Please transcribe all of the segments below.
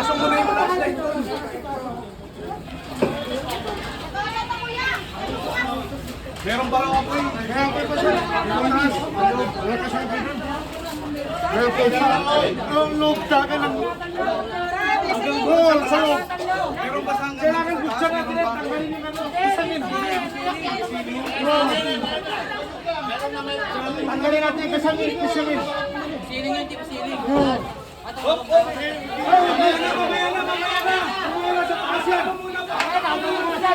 Pasok mo na yung flashlight doon. Meron pa lang ako eh. Kaya pa siya. Wala ka sabi doon. Meron pa siya. Ang loob sa akin ang... Hanggang doon sa loob. Meron pa saan Kailangan gusto natin ang tanggalin yung ano. Isamin. Tanggalin natin yung kasamin. Isamin. Siling yung tip siling.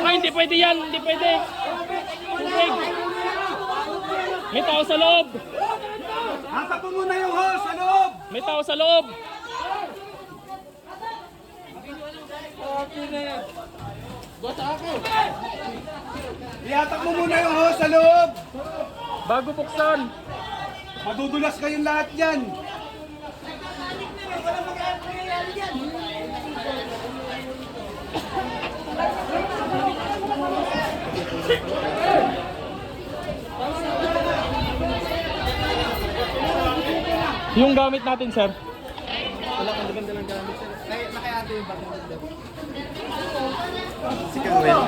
Ay, hindi pwede yan, hindi pwede. Tubig. May tao sa loob. Hatak mo muna yung hose sa loob. May tao sa loob. Ihatak mo muna yung hose sa loob. Bago buksan. Madudulas kayong lahat yan. Yung gamit natin, sir. Wala kang maganda lang gamit sir. Nakayate yung bagong ganda. Si Kenwell.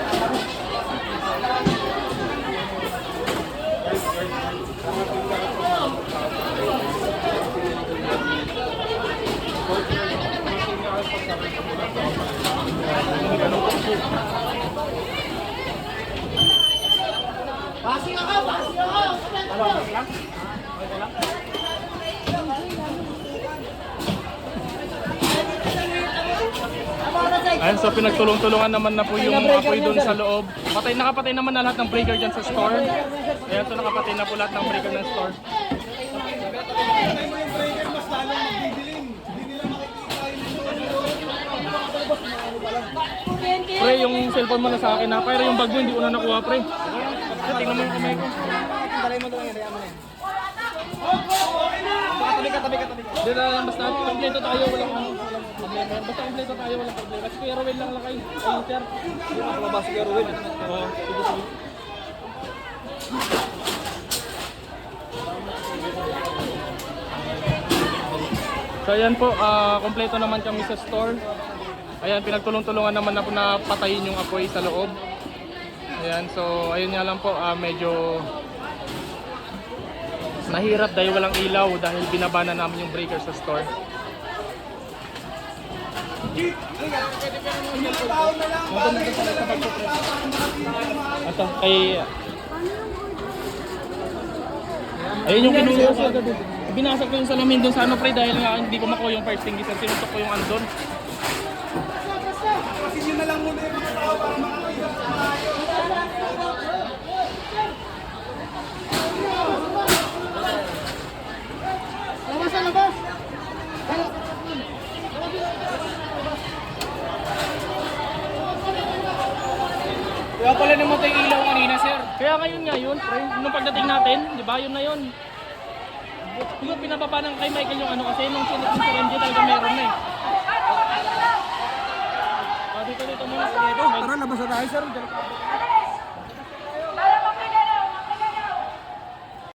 Passing ako! Passing ako! Ayan, so pinagtulong-tulungan naman na po yung apoy doon sa loob. Nakapatay naman na lahat ng breaker dyan sa store. Ayan, so nakapatay na po lahat ng breaker ng store. Mas lalong magdidilim. Hindi nila makikita yung... Pre, yung cellphone mo na sa akin na. Pero yung bag mo hindi ko na nakuha, pre. So, tingnan mo yung kamay ko. Talay mo doon yan. Kaya mo na yan. Tabi ka. Hindi na lang, basta kompleto tayo, walang problema. Basta kompleto tayo, walang problema. Kasi Kuya Rowel lang lakay. Ay, sir. Hindi ako mabasa kay Ruel. Oo, sige. So ayan po, kompleto naman kami sa store. Ayan, pinagtulong-tulungan naman na po na patayin yung apoy sa loob. Ayan, so ayun nga lang po, medyo nahirap dahil walang ilaw dahil binabana namin yung breaker sa store. Ito, kay... Ayun yung kinuha ko agad. Binasag ko yung salamin doon sa ano, pre, dahil nga hindi ko makuha yung fire extinguisher. Sinutok ko yung ano doon. Kasi yun na lang muna yung mga tao para makakita. Labas na labas. Kaya pala namatay yung ilaw kanina, sir. Kaya ngayon nga yun, pre. Nung pagdating natin, di ba, yun na yun. Yung pinababa ng kay Michael yung ano kasi, nung sinit yung MJ talaga meron na eh. Dito muna sa dedo. Tara, labas na tayo sir.